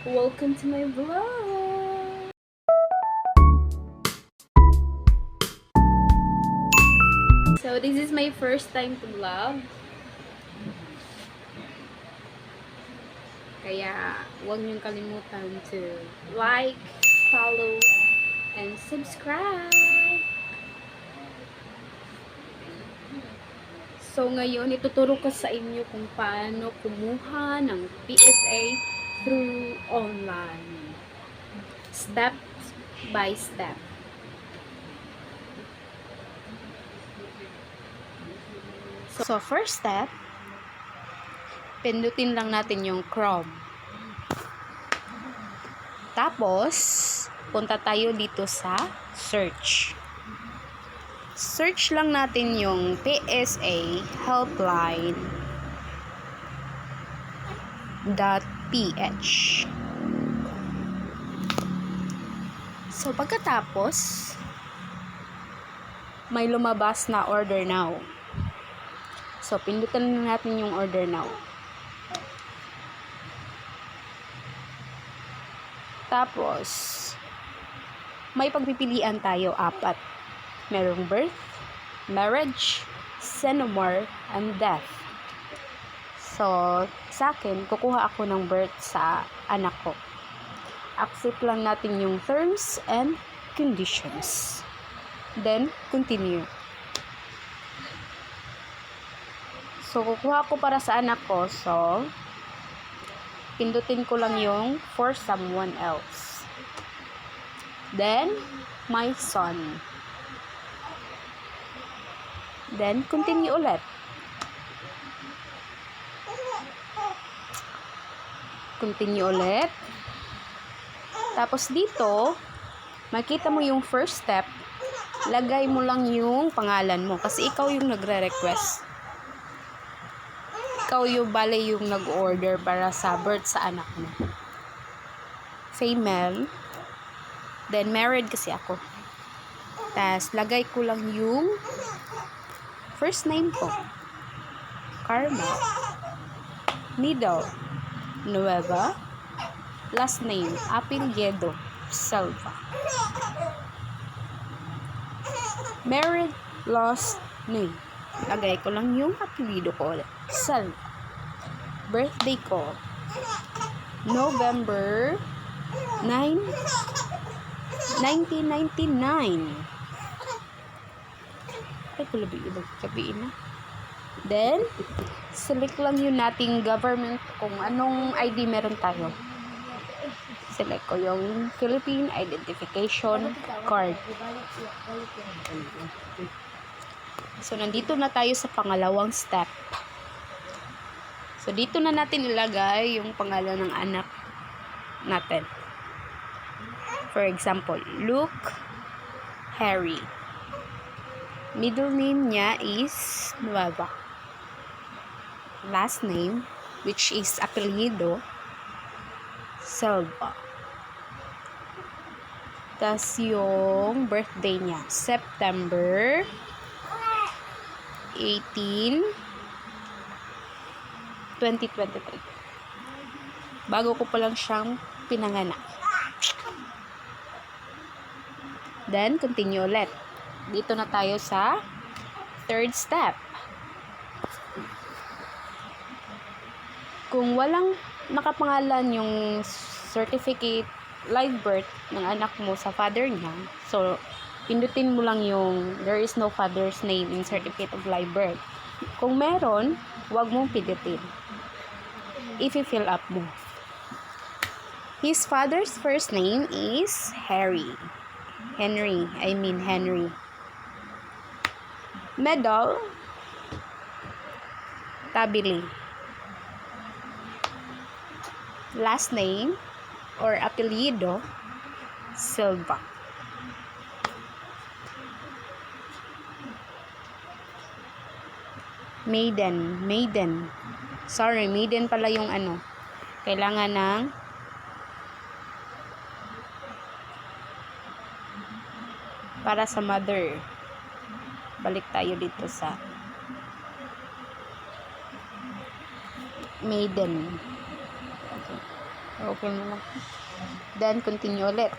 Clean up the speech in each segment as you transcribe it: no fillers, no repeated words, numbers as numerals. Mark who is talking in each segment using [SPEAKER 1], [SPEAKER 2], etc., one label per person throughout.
[SPEAKER 1] Welcome to my vlog! So this is my first time to vlog. Kaya huwag niyong kalimutan to like, follow, and subscribe! So ngayon, ituturo ko sa inyo kung paano kumuha ng PSA through online. Step by step. So first step, pindutin lang natin yung Chrome. Tapos, punta tayo dito sa search. Search lang natin yung PSA helpline.ph. So, pagkatapos, may lumabas na order now. So, pindutin na natin yung order now. Tapos, may pagpipilian tayo, 4. Merong birth, marriage, xenomorph, and death. So, sa akin, kukuha ako ng birth sa anak ko. Accept lang natin yung terms and conditions. Then, continue. So, kukuha ko para sa anak ko. So, pindutin ko lang yung for someone else. Then, my son. Then, continue ulit. Continue ulit. Tapos dito, makita mo yung first step, lagay mo lang yung pangalan mo kasi ikaw yung nagre-request. Ikaw yung yung nag-order para sa birth sa anak mo. Female. Then, married kasi ako. Tapos, lagay ko lang yung first name ko. Carmel. Middle. Nueva. Last name. Apelyido. Silva. Married. Last name. Lagay ko lang yung apelyido ko ulit. Silva. Birthday ko. November 9, 1999. Ay, kulabi ibang sabihin na. Then, select lang yun nating government kung anong ID meron tayo. Select ko yung Philippine Identification Card. So, nandito na tayo sa pangalawang step. So, dito na natin ilagay yung pangalan ng anak natin. For example, Luke Harry. Middle name niya is Nueva. Last name, which is apelyido, Silva. Tas yung birthday niya, September 18, 2023. Bago ko pa lang siyang pinanganak. Then, continue ulit. Dito na tayo sa third step. Kung walang nakapangalan yung certificate live birth ng anak mo sa father niya, so, pindutin mo lang yung there is no father's name in certificate of live birth. Kung meron, huwag mong pindutin. I-fill up mo. His father's first name is Henry. Medal, Tabili. Last name or apelyido, Silva. Maiden. Sorry, maiden pala yung ano. Kailangan ng para sa mother. Balik tayo dito sa maiden. Okay. Okay na lang. Then, continue ulit.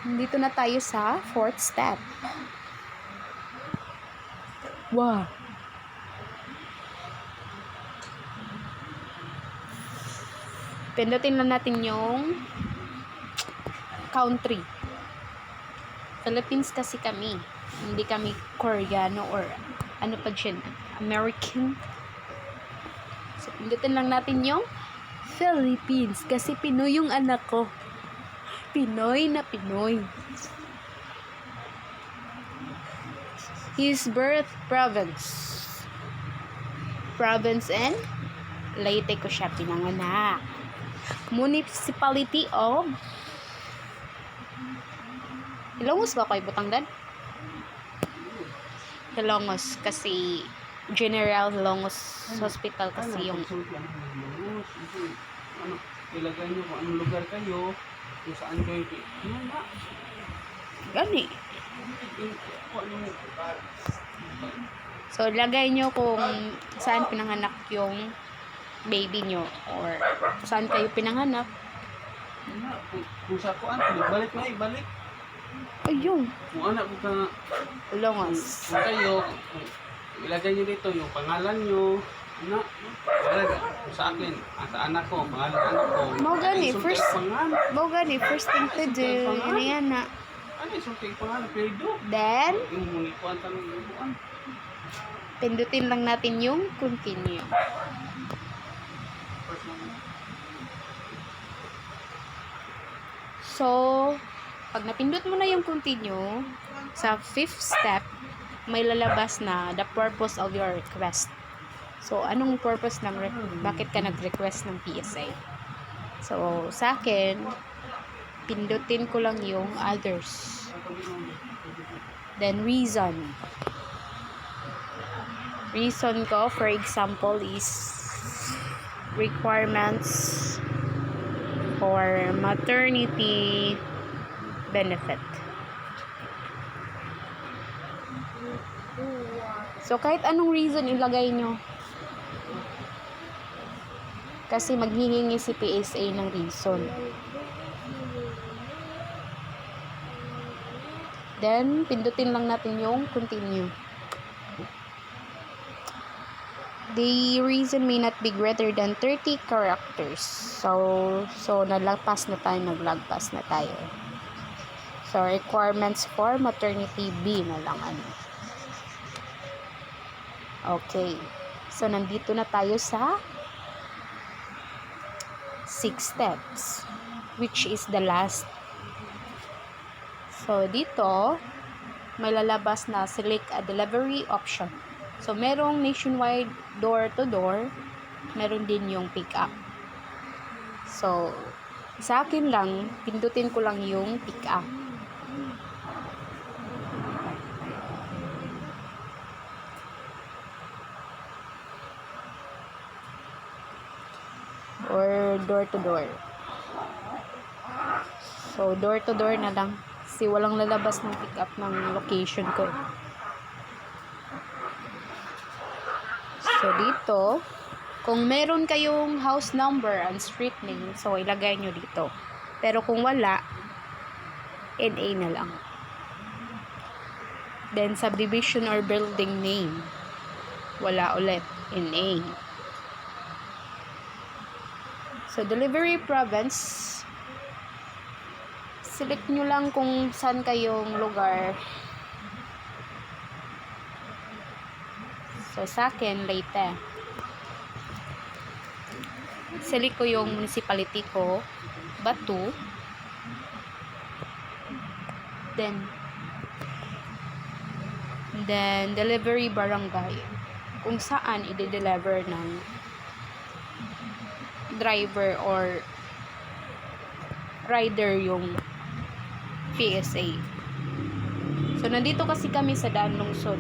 [SPEAKER 1] Dito na tayo sa 4th step. Wow! Pindutin lang natin yung country. Philippines kasi kami. Hindi kami Koreano or ano pa dyan, American. So, pindutin lang natin yung Philippines. Kasi Pinoy yung anak ko. Pinoy na Pinoy. His birth province. Province and Leyte ko siya pinanganak. Municipality of Ilongos ba kayo Butangdan? Ilongos kasi General Ilongos Hospital kasi yung
[SPEAKER 2] ilagay nyo kung anong lugar kayo, kung saan kayo
[SPEAKER 1] gani. So, lagay nyo kung saan pinanganak yung baby nyo or saan kayo pinanganak.
[SPEAKER 2] Kung sa kuan, balik na ibalik.
[SPEAKER 1] Ayun.
[SPEAKER 2] Kung anak mo ka,
[SPEAKER 1] Ilongos.
[SPEAKER 2] kung kayo, ilagay nyo dito yung pangalan nyo, na, talaga, sa akin, sa anak ko, pangalan anak ko.
[SPEAKER 1] Mau gani,
[SPEAKER 2] Isulti
[SPEAKER 1] first,
[SPEAKER 2] ang pangalan.
[SPEAKER 1] mau gani, first thing to do, yun yan na.
[SPEAKER 2] Ano yung sulti ang pangalan? Pero
[SPEAKER 1] Then,
[SPEAKER 2] yung muli kuan tanong yung kuan.
[SPEAKER 1] pindutin lang natin yung continue. So, pag napindot mo na yung continue, sa 5th step, may lalabas na the purpose of your request. So, anong purpose ng bakit ka nag-request ng PSA? So, sa akin, pindutin ko lang yung others. Then, reason. Reason ko, for example, is requirements for maternity benefit. So, kahit anong reason ilagay nyo. Kasi maghihingi si PSA ng reason. Then, pindutin lang natin yung continue. The reason may not be greater than 30 characters. So nagpas na tayo. So, requirements for maternity B na lang ano. Okay. So, nandito na tayo sa 6 steps, which is the last. So, dito, may lalabas na select a delivery option. So, merong nationwide door-to-door, meron din yung pick-up. So, sa akin lang, pindutin ko lang yung pick-up. Or door-to-door. So, door-to-door na lang. Kasi walang lalabas ng pick-up ng location ko. So, dito, kung meron kayong house number and street name, so, ilagay nyo dito. Pero kung wala, NA na lang. Then, subdivision or building name. Wala ulit. NA. So, delivery province, select nyo lang kung saan kayong lugar. So, sa akin, Leyte. Select ko yung municipality ko, Batu. Then, delivery barangay. Kung saan i-deliver ng driver or rider yung PSA. So, nandito kasi kami sa Daan Lungsod.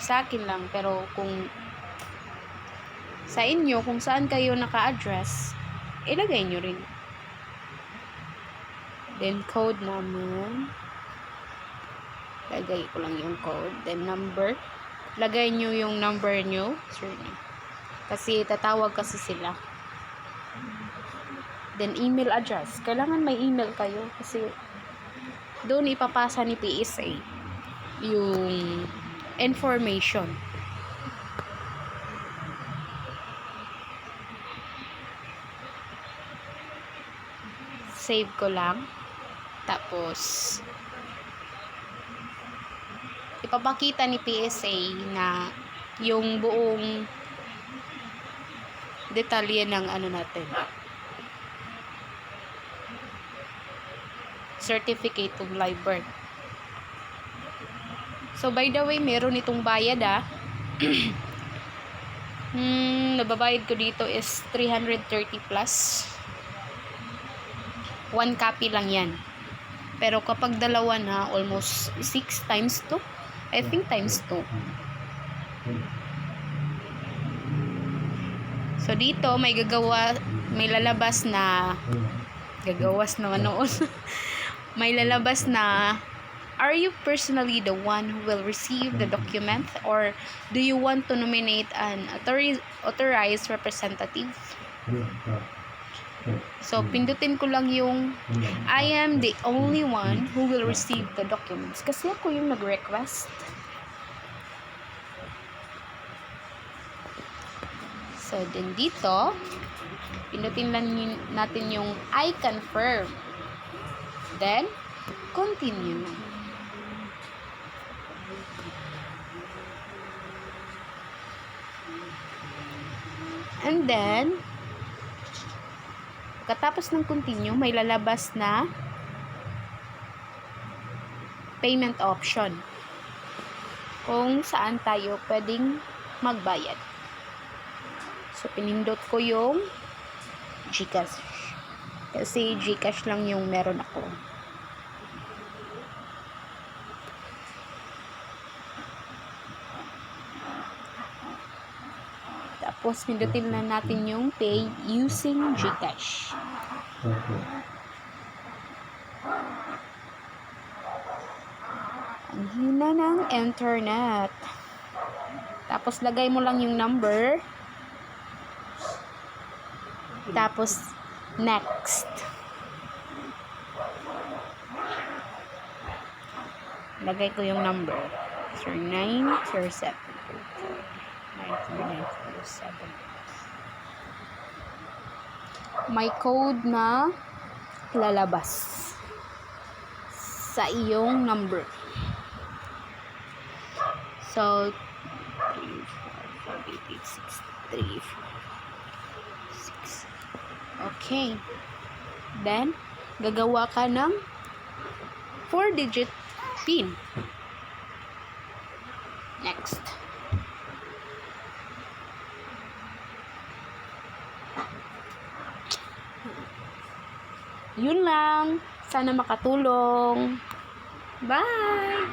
[SPEAKER 1] Sa akin lang, pero kung sa inyo, kung saan kayo naka-address, ilagay nyo rin. Then, code naman. Lagay ko lang yung code. Then, number. Lagay nyo yung number nyo. Surname. Kasi, tatawag kasi sila. Then, email address. Kailangan may email kayo. Kasi, doon ipapasa ni PSA yung information. Save ko lang. Tapos, ipapakita ni PSA na yung buong detalye ng ano natin. Certificate of live birth. So, by the way, meron itong bayad nababayad ko dito is 330 plus. 1 copy lang yan. Pero kapag dalawa na, almost 6 times 2. I think times 2. So, dito, may lalabas na, gagawas naman noon. May lalabas na, are you personally the one who will receive the document, or do you want to nominate an authorized representative? So, pindutin ko lang yung I am the only one who will receive the documents. Kasi ako yung nag-request. So, then dito, pindutin lang natin yung I confirm. Then, continue. And then, pagkatapos ng continue, may lalabas na payment option. Kung saan tayo pwedeng magbayad. So, pinindot ko yung GCash. Kasi GCash lang yung meron ako. Tapos, pindutin na natin yung pay using GCash. Ang hina ng internet. Tapos, lagay mo lang yung number. Tapos, next. Lagay ko yung number. 0907. 94947. May code na lalabas sa iyong number. So, 3, 4, 5, 8, 6, 3, 4, 6. Okay. Then, gagawa ka ng 4-digit PIN. Next. Yun lang. Sana makatulong. Bye!